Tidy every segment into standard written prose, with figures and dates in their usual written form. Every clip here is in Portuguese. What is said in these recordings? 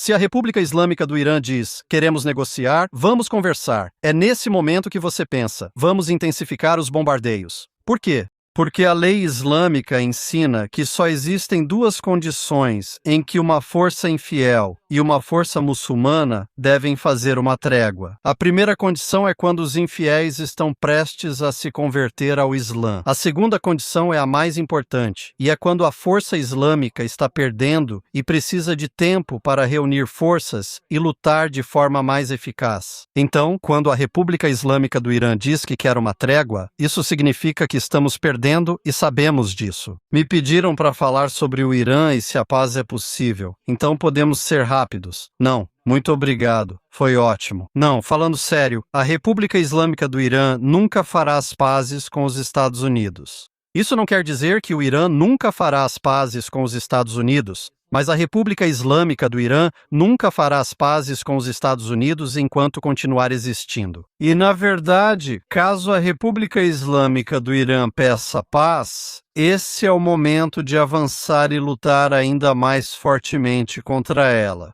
Se a República Islâmica do Irã diz, queremos negociar, vamos conversar, é nesse momento que você pensa, vamos intensificar os bombardeios. Por quê? Porque a lei islâmica ensina que só existem duas condições em que uma força infiel e uma força muçulmana devem fazer uma trégua. A primeira condição é quando os infiéis estão prestes a se converter ao Islã. A segunda condição é a mais importante, e é quando a força islâmica está perdendo e precisa de tempo para reunir forças e lutar de forma mais eficaz. Então, quando a República Islâmica do Irã diz que quer uma trégua, isso significa que estamos perdendo e sabemos disso. Me pediram para falar sobre o Irã e se a paz é possível, então podemos ser rápidos. Não. Muito obrigado. Foi ótimo. Não, falando sério, a República Islâmica do Irã nunca fará as pazes com os Estados Unidos. Isso não quer dizer que o Irã nunca fará as pazes com os Estados Unidos, mas a República Islâmica do Irã nunca fará as pazes com os Estados Unidos enquanto continuar existindo. E, na verdade, caso a República Islâmica do Irã peça paz, esse é o momento de avançar e lutar ainda mais fortemente contra ela.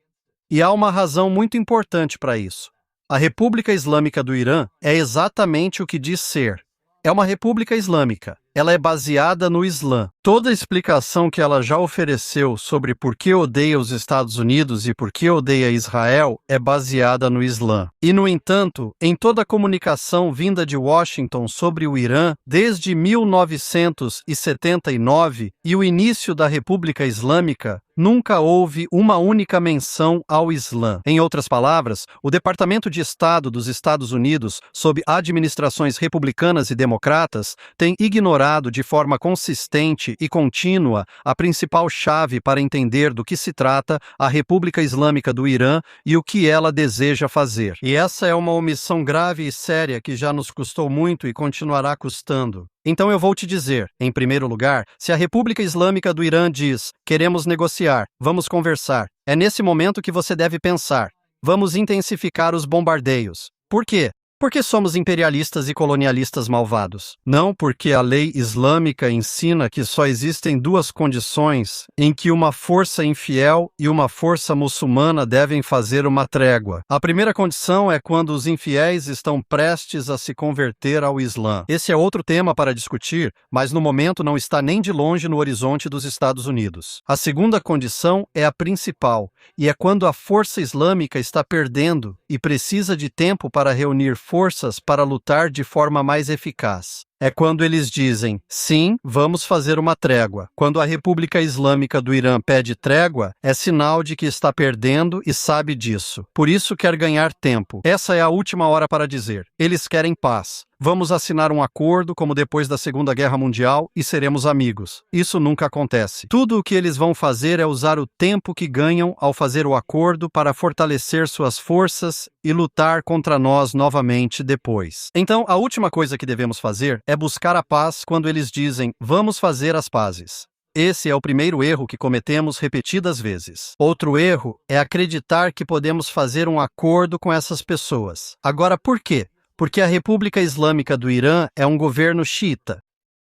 E há uma razão muito importante para isso. A República Islâmica do Irã é exatamente o que diz ser. É uma república islâmica. Ela é baseada no Islã. Toda a explicação que ela já ofereceu sobre por que odeia os Estados Unidos e por que odeia Israel é baseada no Islã. E, no entanto, em toda a comunicação vinda de Washington sobre o Irã, desde 1979 e o início da República Islâmica, nunca houve uma única menção ao Islã. Em outras palavras, o Departamento de Estado dos Estados Unidos, sob administrações republicanas e democratas, tem ignorado de forma consistente e contínua a principal chave para entender do que se trata a República Islâmica do Irã e o que ela deseja fazer. E essa é uma omissão grave e séria que já nos custou muito e continuará custando. Então eu vou te dizer, em primeiro lugar, se a República Islâmica do Irã diz, queremos negociar, vamos conversar, é nesse momento que você deve pensar, vamos intensificar os bombardeios. Por quê? Porque somos imperialistas e colonialistas malvados. Não porque a lei islâmica ensina que só existem duas condições em que uma força infiel e uma força muçulmana devem fazer uma trégua. A primeira condição é quando os infiéis estão prestes a se converter ao Islã. Esse é outro tema para discutir, mas no momento não está nem de longe no horizonte dos Estados Unidos. A segunda condição é a principal, e é quando a força islâmica está perdendo e precisa de tempo para reunir forças para lutar de forma mais eficaz. É quando eles dizem, sim, vamos fazer uma trégua. Quando a República Islâmica do Irã pede trégua, é sinal de que está perdendo e sabe disso. Por isso quer ganhar tempo. Essa é a última hora para dizer. Eles querem paz. Vamos assinar um acordo como depois da Segunda Guerra Mundial e seremos amigos. Isso nunca acontece. Tudo o que eles vão fazer é usar o tempo que ganham ao fazer o acordo para fortalecer suas forças e lutar contra nós novamente depois. Então, a última coisa que devemos fazer é buscar a paz quando eles dizem, vamos fazer as pazes. Esse é o primeiro erro que cometemos repetidas vezes. Outro erro é acreditar que podemos fazer um acordo com essas pessoas. Agora, por quê? Porque a República Islâmica do Irã é um governo xiita.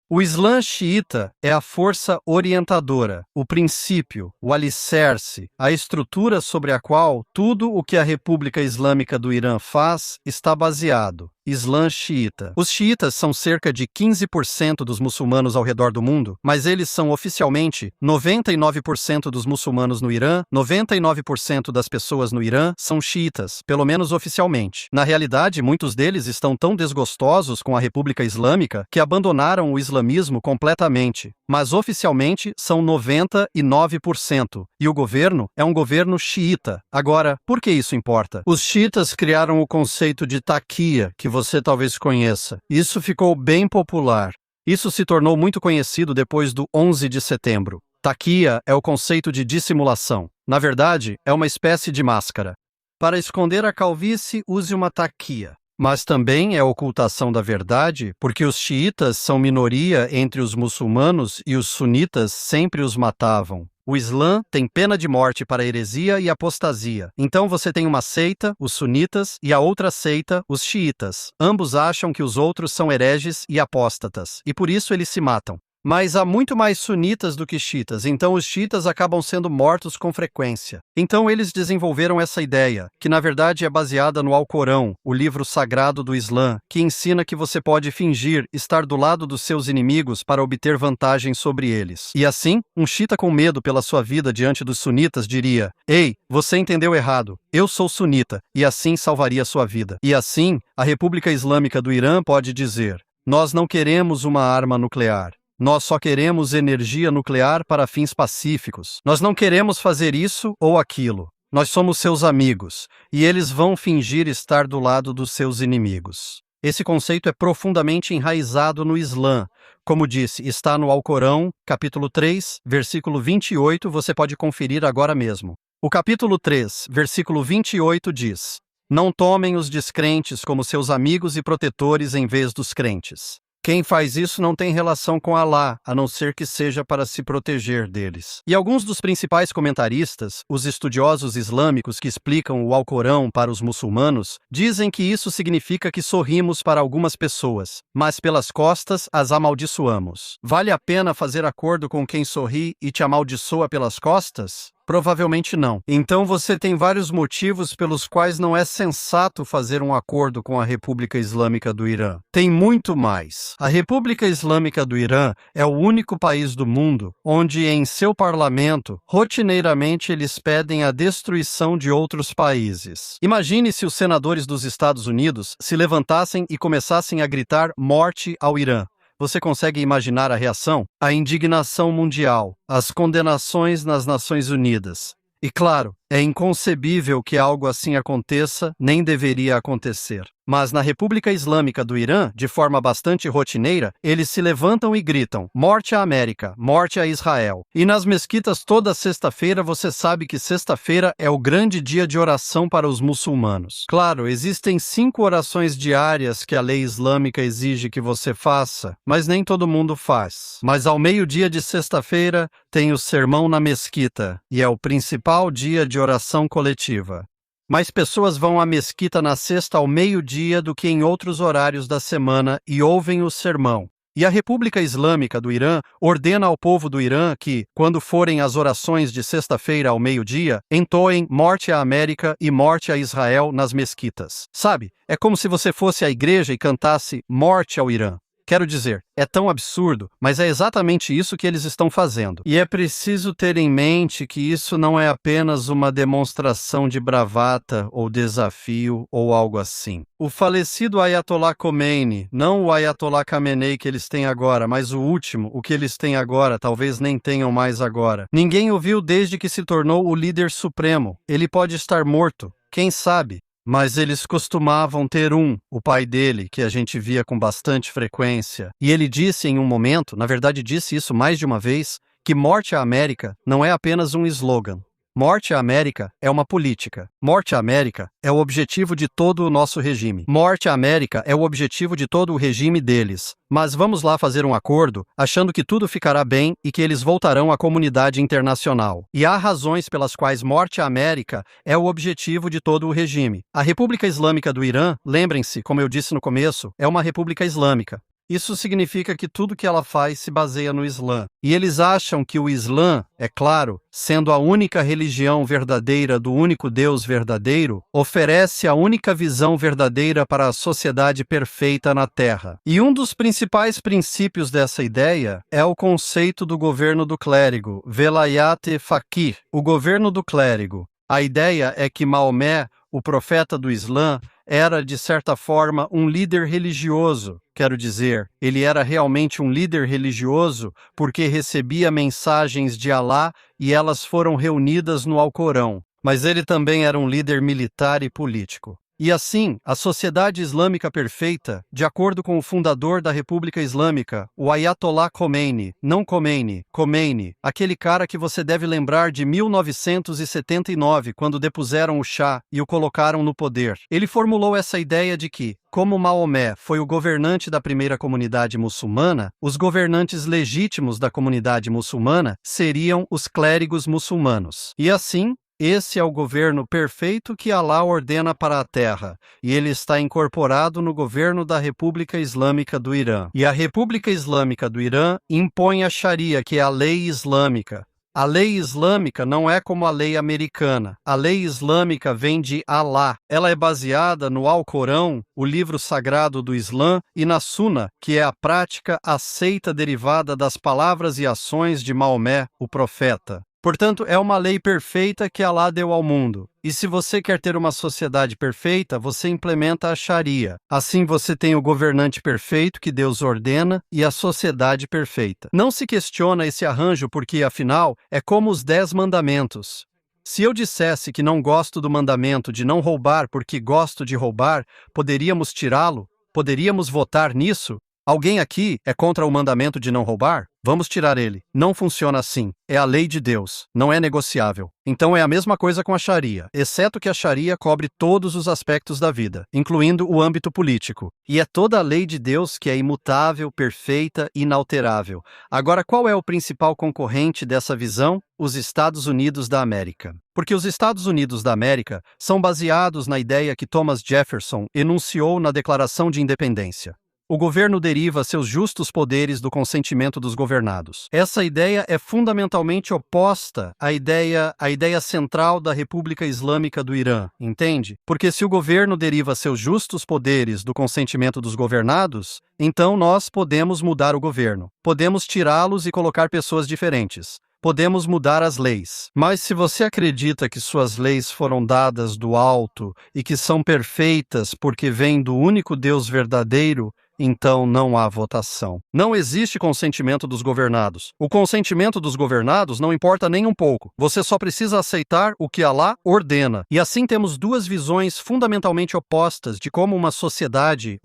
O Islã xiita é a força orientadora, o princípio, o alicerce, a estrutura sobre a qual tudo o que a República Islâmica do Irã faz está baseado. Islã xiita. Os xiitas são cerca de 15% dos muçulmanos ao redor do mundo, mas eles são oficialmente 99% dos muçulmanos no Irã, 99% das pessoas no Irã são xiitas, pelo menos oficialmente. Na realidade, muitos deles estão tão desgostosos com a República Islâmica que abandonaram o islamismo completamente, mas oficialmente são 99%, e o governo é um governo xiita. Agora, por que isso importa? Os xiitas criaram o conceito de taqiyya, que você talvez conheça. Isso ficou bem popular. Isso se tornou muito conhecido depois do 11 de setembro. Taqiyya é o conceito de dissimulação. Na verdade, é uma espécie de máscara. Para esconder a calvície, use uma taqiyya. Mas também é ocultação da verdade, porque os xiitas são minoria entre os muçulmanos e os sunitas sempre os matavam. O Islã tem pena de morte para heresia e apostasia. Então você tem uma seita, os sunitas, e a outra seita, os xiitas. Ambos acham que os outros são hereges e apóstatas, e por isso eles se matam. Mas há muito mais sunitas do que xiitas, então os xiitas acabam sendo mortos com frequência. Então eles desenvolveram essa ideia, que na verdade é baseada no Alcorão, o livro sagrado do Islã, que ensina que você pode fingir estar do lado dos seus inimigos para obter vantagem sobre eles. E assim, um xiita com medo pela sua vida diante dos sunitas diria: "Ei, você entendeu errado. Eu sou sunita", e assim salvaria sua vida. E assim, a República Islâmica do Irã pode dizer: "Nós não queremos uma arma nuclear. Nós só queremos energia nuclear para fins pacíficos. Nós não queremos fazer isso ou aquilo. Nós somos seus amigos, e eles vão fingir estar do lado dos seus inimigos." Esse conceito é profundamente enraizado no Islã. Como disse, está no Alcorão, capítulo 3, versículo 28, você pode conferir agora mesmo. O capítulo 3, versículo 28 diz: "Não tomem os descrentes como seus amigos e protetores em vez dos crentes. Quem faz isso não tem relação com Alá, a não ser que seja para se proteger deles." E alguns dos principais comentaristas, os estudiosos islâmicos que explicam o Alcorão para os muçulmanos, dizem que isso significa que sorrimos para algumas pessoas, mas pelas costas as amaldiçoamos. Vale a pena fazer acordo com quem sorri e te amaldiçoa pelas costas? Provavelmente não. Então você tem vários motivos pelos quais não é sensato fazer um acordo com a República Islâmica do Irã. Tem muito mais. A República Islâmica do Irã é o único país do mundo onde, em seu parlamento, rotineiramente eles pedem a destruição de outros países. Imagine se os senadores dos Estados Unidos se levantassem e começassem a gritar morte ao Irã. Você consegue imaginar a reação? A indignação mundial, as condenações nas Nações Unidas. E claro, é inconcebível que algo assim aconteça, nem deveria acontecer. Mas na República Islâmica do Irã, de forma bastante rotineira, eles se levantam e gritam: morte à América, morte a Israel. E nas mesquitas toda sexta-feira você sabe que sexta-feira é o grande dia de oração para os muçulmanos. Claro, existem 5 orações diárias que a lei islâmica exige que você faça, mas nem todo mundo faz. Mas ao meio-dia de sexta-feira tem o sermão na mesquita, e é o principal dia de oração coletiva. Mais pessoas vão à mesquita na sexta ao meio-dia do que em outros horários da semana e ouvem o sermão. E a República Islâmica do Irã ordena ao povo do Irã que, quando forem as orações de sexta-feira ao meio-dia, entoem morte à América e morte a Israel nas mesquitas. Sabe, é como se você fosse à igreja e cantasse morte ao Irã. Quero dizer, é tão absurdo, mas é exatamente isso que eles estão fazendo. E é preciso ter em mente que isso não é apenas uma demonstração de bravata ou desafio ou algo assim. O falecido Ayatollah Khomeini, não o Ayatollah Khamenei que eles têm agora, mas o último, o que eles têm agora, talvez nem tenham mais agora. Ninguém o viu desde que se tornou o líder supremo. Ele pode estar morto, quem sabe? Mas eles costumavam ter o pai dele, que a gente via com bastante frequência. E ele disse em um momento, na verdade disse isso mais de uma vez, que morte à América não é apenas um slogan. Morte à América é uma política. Morte à América é o objetivo de todo o nosso regime. Morte à América é o objetivo de todo o regime deles. Mas vamos lá fazer um acordo, achando que tudo ficará bem e que eles voltarão à comunidade internacional. E há razões pelas quais morte à América é o objetivo de todo o regime. A República Islâmica do Irã, lembrem-se, como eu disse no começo, é uma república islâmica. Isso significa que tudo que ela faz se baseia no Islã. E eles acham que o Islã, é claro, sendo a única religião verdadeira do único Deus verdadeiro, oferece a única visão verdadeira para a sociedade perfeita na Terra. E um dos principais princípios dessa ideia é o conceito do governo do clérigo, Velayat Faqih, o governo do clérigo. A ideia é que Maomé, o profeta do Islã, era, de certa forma, um líder religioso. Quero dizer, ele era realmente um líder religioso porque recebia mensagens de Alá e elas foram reunidas no Alcorão. Mas ele também era um líder militar e político. E assim, a sociedade islâmica perfeita, de acordo com o fundador da República Islâmica, o Ayatollah Khomeini, não Khomeini, Khomeini, aquele cara que você deve lembrar de 1979, quando depuseram o Shah e o colocaram no poder. Ele formulou essa ideia de que, como Maomé foi o governante da primeira comunidade muçulmana, os governantes legítimos da comunidade muçulmana seriam os clérigos muçulmanos. E assim, Esse é o governo perfeito que Alá ordena para a terra, e ele está incorporado no governo da República Islâmica do Irã. E a República Islâmica do Irã impõe a Sharia, que é a lei islâmica. A lei islâmica não é como a lei americana. A lei islâmica vem de Alá. Ela é baseada no Alcorão, o livro sagrado do Islã, e na Sunna, que é a prática aceita derivada das palavras e ações de Maomé, o profeta. Portanto, é uma lei perfeita que Alá deu ao mundo. E se você quer ter uma sociedade perfeita, você implementa a Sharia. Assim você tem o governante perfeito que Deus ordena e a sociedade perfeita. Não se questiona esse arranjo porque, afinal, é como os 10 mandamentos. Se eu dissesse que não gosto do mandamento de não roubar porque gosto de roubar, poderíamos tirá-lo? Poderíamos votar nisso? Alguém aqui é contra o mandamento de não roubar? Vamos tirar ele. Não funciona assim. É a lei de Deus. Não é negociável. Então é a mesma coisa com a Sharia, exceto que a Sharia cobre todos os aspectos da vida, incluindo o âmbito político. E é toda a lei de Deus que é imutável, perfeita e inalterável. Agora, qual é o principal concorrente dessa visão? Os Estados Unidos da América. Porque os Estados Unidos da América são baseados na ideia que Thomas Jefferson enunciou na Declaração de Independência. O governo deriva seus justos poderes do consentimento dos governados. Essa ideia é fundamentalmente oposta à ideia central da República Islâmica do Irã, entende? Porque se o governo deriva seus justos poderes do consentimento dos governados, então nós podemos mudar o governo. Podemos tirá-los e colocar pessoas diferentes. Podemos mudar as leis. Mas se você acredita que suas leis foram dadas do alto e que são perfeitas porque vêm do único Deus verdadeiro, então não há votação. Não existe consentimento dos governados. O consentimento dos governados não importa nem um pouco. Você só precisa aceitar o que Alá ordena. E assim temos duas visões fundamentalmente opostas de como uma sociedade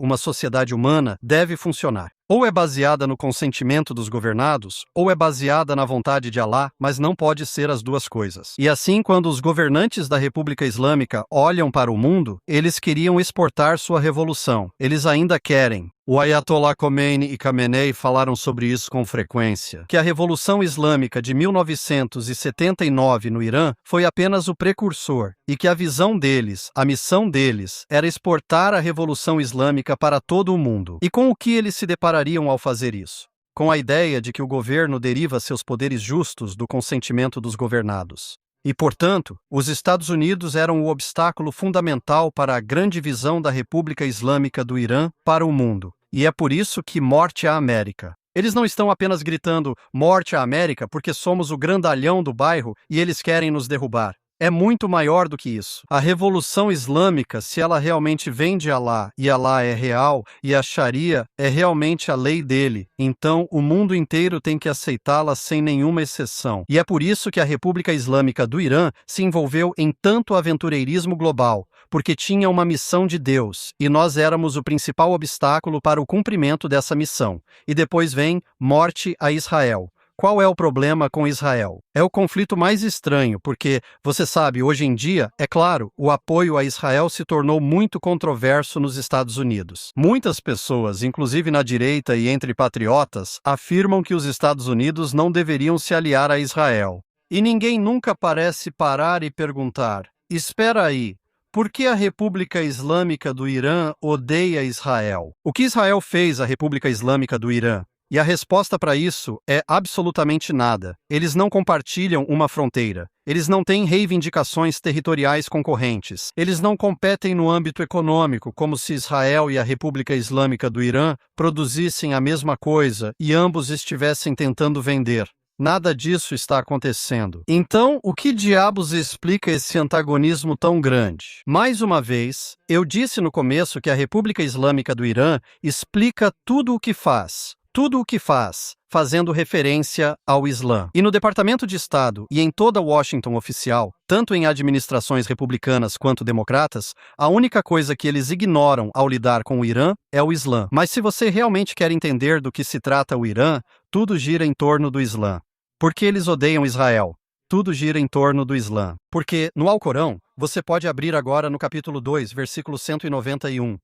humana, deve funcionar. Ou é baseada no consentimento dos governados, ou é baseada na vontade de Alá, mas não pode ser as duas coisas. E assim, quando os governantes da República Islâmica olham para o mundo, eles queriam exportar sua revolução. Eles ainda querem. O Ayatollah Khomeini e Khamenei falaram sobre isso com frequência, que a Revolução Islâmica de 1979 no Irã foi apenas o precursor, e que a visão deles, a missão deles, era exportar a Revolução Islâmica para todo o mundo. E com o que eles se deparariam ao fazer isso? Com a ideia de que o governo deriva seus poderes justos do consentimento dos governados. E, portanto, os Estados Unidos eram o obstáculo fundamental para a grande visão da República Islâmica do Irã para o mundo. E é por isso que morte à América. Eles não estão apenas gritando morte à América porque somos o grandalhão do bairro e eles querem nos derrubar. É muito maior do que isso. A Revolução Islâmica, se ela realmente vem de Alá, e Alá é real, e a Sharia é realmente a lei dele, então o mundo inteiro tem que aceitá-la sem nenhuma exceção. E é por isso que a República Islâmica do Irã se envolveu em tanto aventureirismo global, porque tinha uma missão de Deus, e nós éramos o principal obstáculo para o cumprimento dessa missão. E depois vem morte a Israel. Qual é o problema com Israel? É o conflito mais estranho, porque, você sabe, hoje em dia, é claro, o apoio a Israel se tornou muito controverso nos Estados Unidos. Muitas pessoas, inclusive na direita e entre patriotas, afirmam que os Estados Unidos não deveriam se aliar a Israel. E ninguém nunca parece parar e perguntar, espera aí, por que a República Islâmica do Irã odeia Israel? O que Israel fez à República Islâmica do Irã? E a resposta para isso é absolutamente nada. Eles não compartilham uma fronteira. Eles não têm reivindicações territoriais concorrentes. Eles não competem no âmbito econômico, como se Israel e a República Islâmica do Irã produzissem a mesma coisa e ambos estivessem tentando vender. Nada disso está acontecendo. Então, o que diabos explica esse antagonismo tão grande? Mais uma vez, eu disse no começo que a República Islâmica do Irã explica tudo o que faz. Tudo o que faz, fazendo referência ao Islã. E no Departamento de Estado e em toda Washington oficial, tanto em administrações republicanas quanto democratas, a única coisa que eles ignoram ao lidar com o Irã é o Islã. Mas se você realmente quer entender do que se trata o Irã, tudo gira em torno do Islã. Por que eles odeiam Israel? Tudo gira em torno do Islã. Porque no Alcorão, você pode abrir agora no capítulo 2, versículo 191.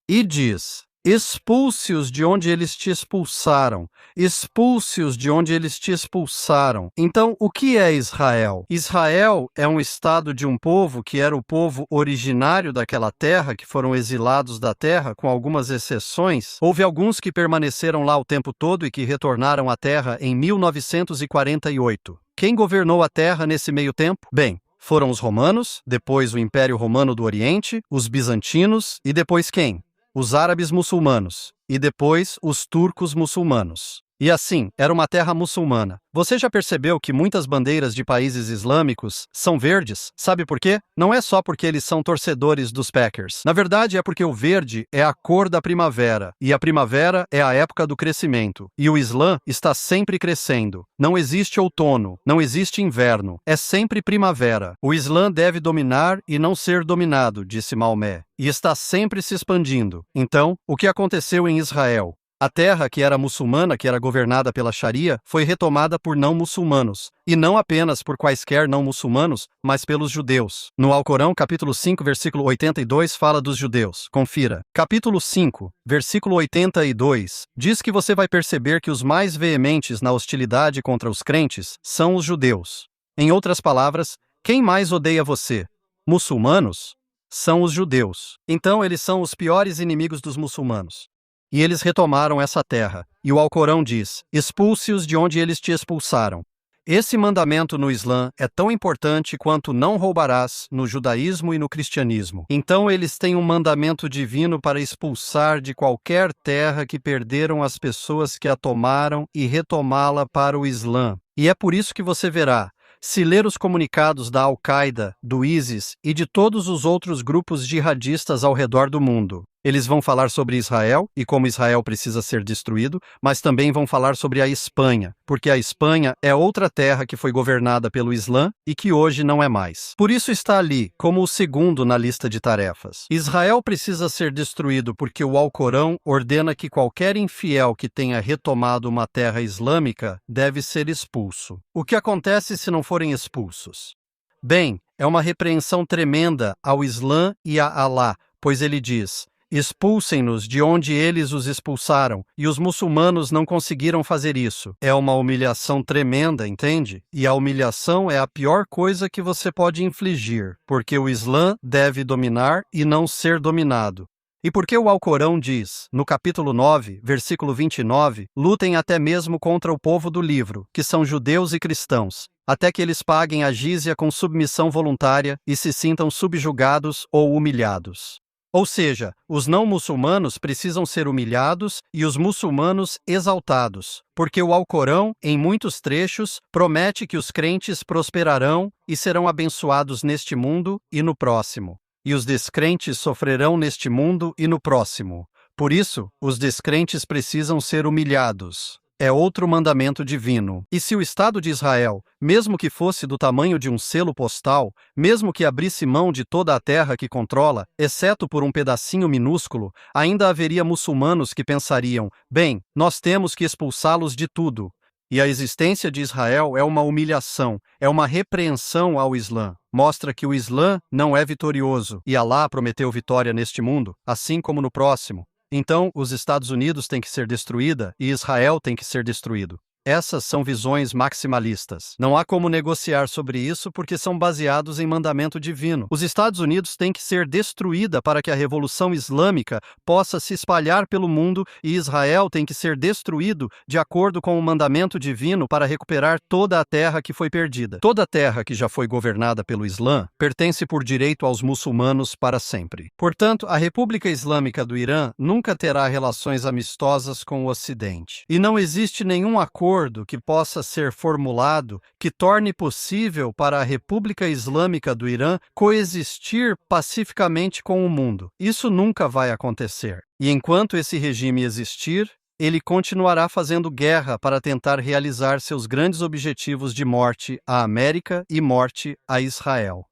E diz: Expulse-os de onde eles te expulsaram. Expulse-os de onde eles te expulsaram. Então, o que é Israel? Israel é um estado de um povo que era o povo originário daquela terra, que foram exilados da terra, com algumas exceções. Houve alguns que permaneceram lá o tempo todo e que retornaram à terra em 1948. Quem governou a terra nesse meio tempo? Bem, foram os romanos, depois o Império Romano do Oriente, os bizantinos e depois quem? Os árabes muçulmanos, e depois os turcos muçulmanos. E assim, era uma terra muçulmana. Você já percebeu que muitas bandeiras de países islâmicos são verdes? Sabe por quê? Não é só porque eles são torcedores dos Packers. Na verdade, é porque o verde é a cor da primavera, e a primavera é a época do crescimento. E o Islã está sempre crescendo. Não existe outono, não existe inverno, é sempre primavera. O Islã deve dominar e não ser dominado, disse Maomé, e está sempre se expandindo. Então, o que aconteceu em Israel? A terra que era muçulmana, que era governada pela Sharia, foi retomada por não-muçulmanos, e não apenas por quaisquer não-muçulmanos, mas pelos judeus. No Alcorão, capítulo 5, versículo 82, fala dos judeus. Confira. Capítulo 5, versículo 82, diz que você vai perceber que os mais veementes na hostilidade contra os crentes são os judeus. Em outras palavras, quem mais odeia você? Muçulmanos? São os judeus. Então, eles são os piores inimigos dos muçulmanos. E eles retomaram essa terra. E o Alcorão diz: expulse-os de onde eles te expulsaram. Esse mandamento no Islã é tão importante quanto não roubarás no judaísmo e no cristianismo. Então eles têm um mandamento divino para expulsar de qualquer terra que perderam as pessoas que a tomaram e retomá-la para o Islã. E é por isso que você verá, se ler os comunicados da Al-Qaeda, do ISIS e de todos os outros grupos jihadistas ao redor do mundo. Eles vão falar sobre Israel e como Israel precisa ser destruído, mas também vão falar sobre a Espanha, porque a Espanha é outra terra que foi governada pelo Islã e que hoje não é mais. Por isso está ali, como o segundo na lista de tarefas. Israel precisa ser destruído porque o Alcorão ordena que qualquer infiel que tenha retomado uma terra islâmica deve ser expulso. O que acontece se não forem expulsos? Bem, é uma repreensão tremenda ao Islã e a Alá, pois ele diz: expulsem-nos de onde eles os expulsaram, e os muçulmanos não conseguiram fazer isso. É uma humilhação tremenda, entende? E a humilhação é a pior coisa que você pode infligir, porque o Islã deve dominar e não ser dominado. E porque o Alcorão diz, no capítulo 9, versículo 29, lutem até mesmo contra o povo do livro, que são judeus e cristãos, até que eles paguem a jizya com submissão voluntária e se sintam subjugados ou humilhados. Ou seja, os não-muçulmanos precisam ser humilhados e os muçulmanos exaltados, porque o Alcorão, em muitos trechos, promete que os crentes prosperarão e serão abençoados neste mundo e no próximo, e os descrentes sofrerão neste mundo e no próximo. Por isso, os descrentes precisam ser humilhados. É outro mandamento divino. E se o Estado de Israel, mesmo que fosse do tamanho de um selo postal, mesmo que abrisse mão de toda a terra que controla, exceto por um pedacinho minúsculo, ainda haveria muçulmanos que pensariam: bem, nós temos que expulsá-los de tudo. E a existência de Israel é uma humilhação, é uma repreensão ao Islã. Mostra que o Islã não é vitorioso, e Alá prometeu vitória neste mundo, assim como no próximo. Então, os Estados Unidos têm que ser destruída e Israel tem que ser destruído. Essas são visões maximalistas. Não há como negociar sobre isso porque são baseados em mandamento divino. Os Estados Unidos têm que ser destruída para que a Revolução Islâmica possa se espalhar pelo mundo e Israel tem que ser destruído de acordo com o mandamento divino para recuperar toda a terra que foi perdida. Toda a terra que já foi governada pelo Islã pertence por direito aos muçulmanos para sempre. Portanto, a República Islâmica do Irã nunca terá relações amistosas com o Ocidente. E não existe nenhum acordo que possa ser formulado que torne possível para a República Islâmica do Irã coexistir pacificamente com o mundo. Isso nunca vai acontecer. E enquanto esse regime existir, ele continuará fazendo guerra para tentar realizar seus grandes objetivos de morte à América e morte a Israel.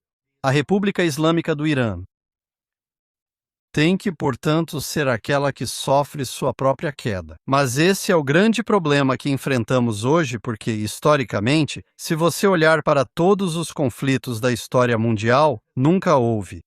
A República Islâmica do Irã tem que, portanto, ser aquela que sofre sua própria queda. Mas esse é o grande problema que enfrentamos hoje porque, historicamente, se você olhar para todos os conflitos da história mundial, nunca houve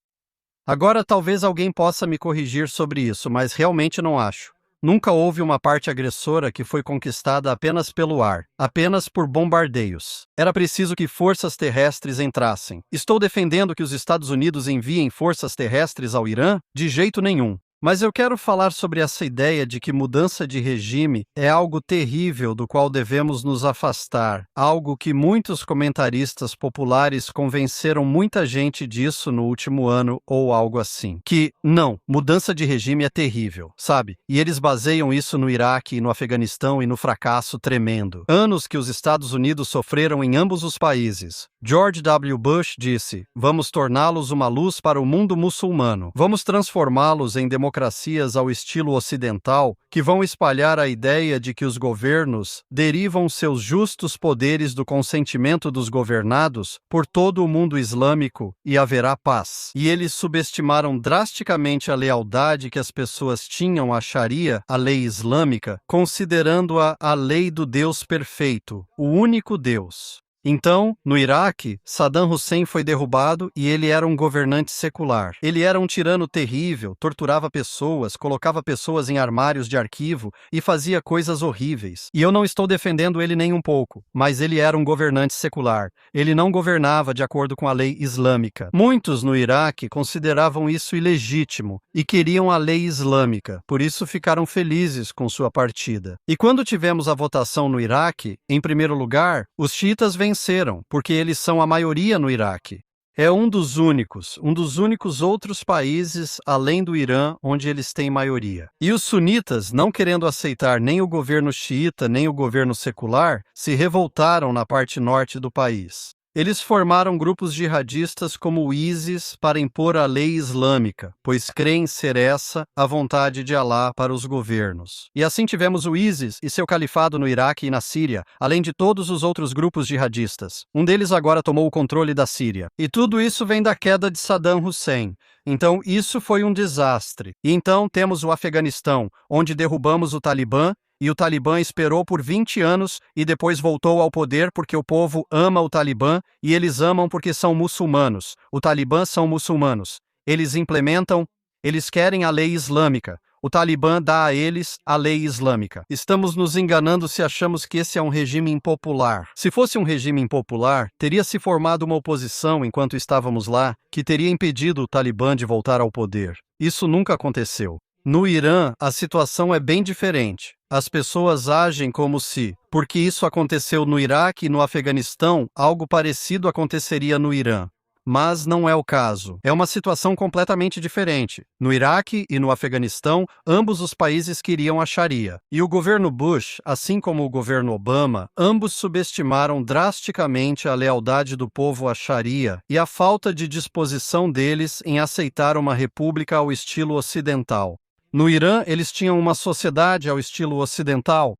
Agora, talvez alguém possa me corrigir sobre isso, mas realmente não acho. Nunca houve uma parte agressora que foi conquistada apenas pelo ar, apenas por bombardeios. Era preciso que forças terrestres entrassem. Estou defendendo que os Estados Unidos enviem forças terrestres ao Irã? De jeito nenhum. Mas eu quero falar sobre essa ideia de que mudança de regime é algo terrível do qual devemos nos afastar, algo que muitos comentaristas populares convenceram muita gente disso no último ano ou algo assim. Que, não, mudança de regime é terrível, sabe? E eles baseiam isso no Iraque e no Afeganistão e no fracasso tremendo. Anos que os Estados Unidos sofreram em ambos os países. George W. Bush disse: vamos torná-los uma luz para o mundo muçulmano. Vamos transformá-los em democracias ao estilo ocidental que vão espalhar a ideia de que os governos derivam seus justos poderes do consentimento dos governados por todo o mundo islâmico e haverá paz. E eles subestimaram drasticamente a lealdade que as pessoas tinham à Sharia, a lei islâmica, considerando-a a lei do Deus perfeito, o único Deus. Então, no Iraque, Saddam Hussein foi derrubado e ele era um governante secular. Ele era um tirano terrível, torturava pessoas, colocava pessoas em armários de arquivo e fazia coisas horríveis. E eu não estou defendendo ele nem um pouco, mas ele era um governante secular. Ele não governava de acordo com a lei islâmica. Muitos no Iraque consideravam isso ilegítimo e queriam a lei islâmica, por isso ficaram felizes com sua partida. E quando tivemos a votação no Iraque, em primeiro lugar, os xiitas venceram, porque eles são a maioria no Iraque. É um dos únicos outros países, além do Irã, onde eles têm maioria. E os sunitas, não querendo aceitar nem o governo xiita nem o governo secular, se revoltaram na parte norte do país. Eles formaram grupos jihadistas como o ISIS para impor a lei islâmica, pois creem ser essa a vontade de Alá para os governos. E assim tivemos o ISIS e seu califado no Iraque e na Síria, além de todos os outros grupos jihadistas. Um deles agora tomou o controle da Síria. E tudo isso vem da queda de Saddam Hussein. Então isso foi um desastre. E então temos o Afeganistão, onde derrubamos o Talibã, e o Talibã esperou por 20 anos e depois voltou ao poder porque o povo ama o Talibã e eles amam porque são muçulmanos. O Talibã são muçulmanos. Eles querem a lei islâmica. O Talibã dá a eles a lei islâmica. Estamos nos enganando se achamos que esse é um regime impopular. Se fosse um regime impopular, teria se formado uma oposição enquanto estávamos lá que teria impedido o Talibã de voltar ao poder. Isso nunca aconteceu. No Irã, a situação é bem diferente. As pessoas agem como se, porque isso aconteceu no Iraque e no Afeganistão, algo parecido aconteceria no Irã. Mas não é o caso. É uma situação completamente diferente. No Iraque e no Afeganistão, ambos os países queriam a Sharia. E o governo Bush, assim como o governo Obama, ambos subestimaram drasticamente a lealdade do povo à Sharia e a falta de disposição deles em aceitar uma república ao estilo ocidental. No Irã, eles tinham uma sociedade ao estilo ocidental.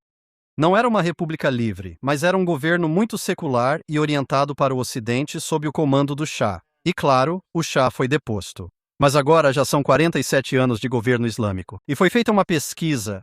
Não era uma república livre, mas era um governo muito secular e orientado para o Ocidente sob o comando do Shah. E claro, o Shah foi deposto. Mas agora já são 47 anos de governo islâmico. E foi feita uma pesquisa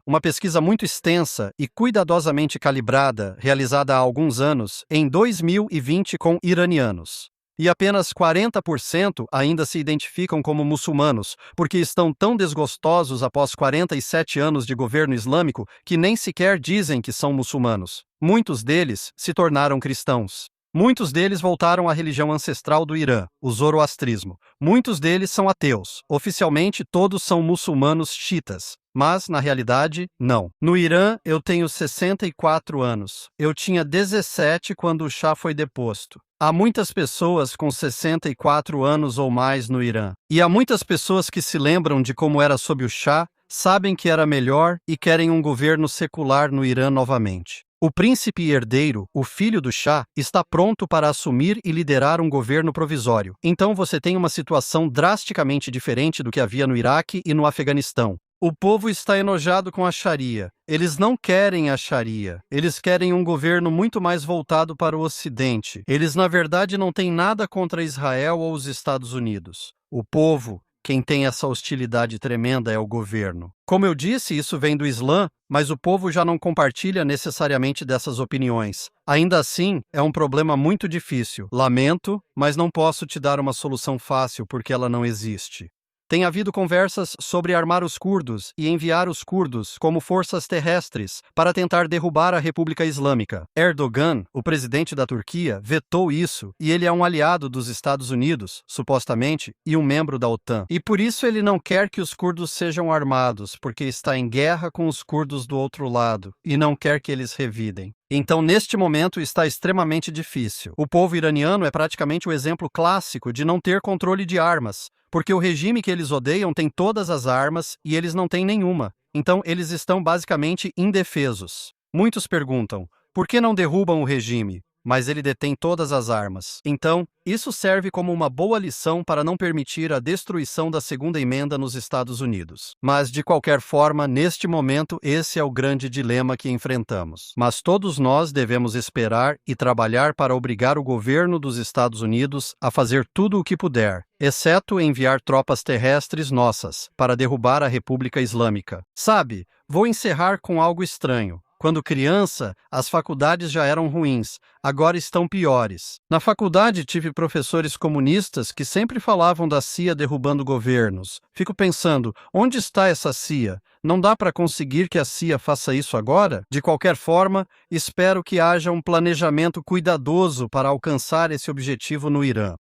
muito extensa e cuidadosamente calibrada, realizada há alguns anos, em 2020 com iranianos. E apenas 40% ainda se identificam como muçulmanos, porque estão tão desgostosos após 47 anos de governo islâmico que nem sequer dizem que são muçulmanos. Muitos deles se tornaram cristãos. Muitos deles voltaram à religião ancestral do Irã, o zoroastrismo. Muitos deles são ateus. Oficialmente, todos são muçulmanos xiitas. Mas, na realidade, não. No Irã, eu tenho 64 anos. Eu tinha 17 quando o Shah foi deposto. Há muitas pessoas com 64 anos ou mais no Irã. E há muitas pessoas que se lembram de como era sob o Shah, sabem que era melhor e querem um governo secular no Irã novamente. O príncipe herdeiro, o filho do Shah, está pronto para assumir e liderar um governo provisório. Então você tem uma situação drasticamente diferente do que havia no Iraque e no Afeganistão. O povo está enojado com a Sharia. Eles não querem a Sharia. Eles querem um governo muito mais voltado para o Ocidente. Eles, na verdade, não têm nada contra Israel ou os Estados Unidos. O povo, quem tem essa hostilidade tremenda é o governo. Como eu disse, isso vem do Islã, mas o povo já não compartilha necessariamente dessas opiniões. Ainda assim, é um problema muito difícil. Lamento, mas não posso te dar uma solução fácil porque ela não existe. Tem havido conversas sobre armar os curdos e enviar os curdos como forças terrestres para tentar derrubar a República Islâmica. Erdogan, o presidente da Turquia, vetou isso e ele é um aliado dos Estados Unidos, supostamente, e um membro da OTAN. E por isso ele não quer que os curdos sejam armados, porque está em guerra com os curdos do outro lado e não quer que eles revidem. Então, neste momento, está extremamente difícil. O povo iraniano é praticamente o exemplo clássico de não ter controle de armas, porque o regime que eles odeiam tem todas as armas e eles não têm nenhuma. Então, eles estão basicamente indefesos. Muitos perguntam, por que não derrubam o regime? Mas ele detém todas as armas. Então, isso serve como uma boa lição para não permitir a destruição da Segunda Emenda nos Estados Unidos. Mas, de qualquer forma, neste momento, esse é o grande dilema que enfrentamos. Mas todos nós devemos esperar e trabalhar para obrigar o governo dos Estados Unidos a fazer tudo o que puder, exceto enviar tropas terrestres nossas para derrubar a República Islâmica. Sabe, vou encerrar com algo estranho. Quando criança, as faculdades já eram ruins, agora estão piores. Na faculdade tive professores comunistas que sempre falavam da CIA derrubando governos. Fico pensando, onde está essa CIA? Não dá para conseguir que a CIA faça isso agora? De qualquer forma, espero que haja um planejamento cuidadoso para alcançar esse objetivo no Irã.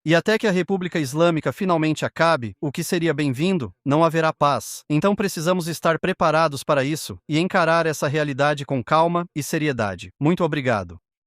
E até que a República Islâmica finalmente acabe, o que seria bem-vindo, não haverá paz. Então precisamos estar preparados para isso e encarar essa realidade com calma e seriedade. Muito obrigado.